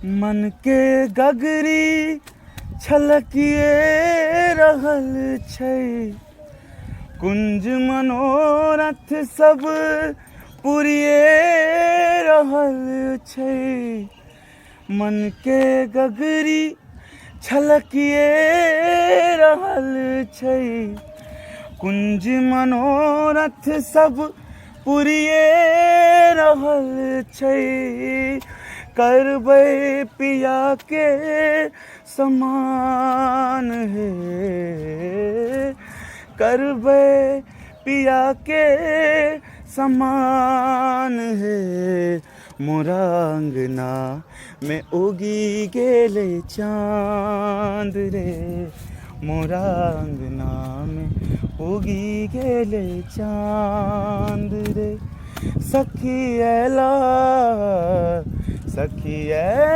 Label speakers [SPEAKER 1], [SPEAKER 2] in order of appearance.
[SPEAKER 1] मन के गगरी छलकिए रहल छै, कुंज मनोरथ सब पुरिए रहल छै। मन के गगरी छलकिए रहल छै, कुंज मनोरथ सब पुरिए रहल छै। करबै पिया के समान है, करबै पिया के समान है। मोरा अंगना में उगी गेले चांद रे, मोरा अंगना में उगी गेले चांद रे। सखी ऐला सखी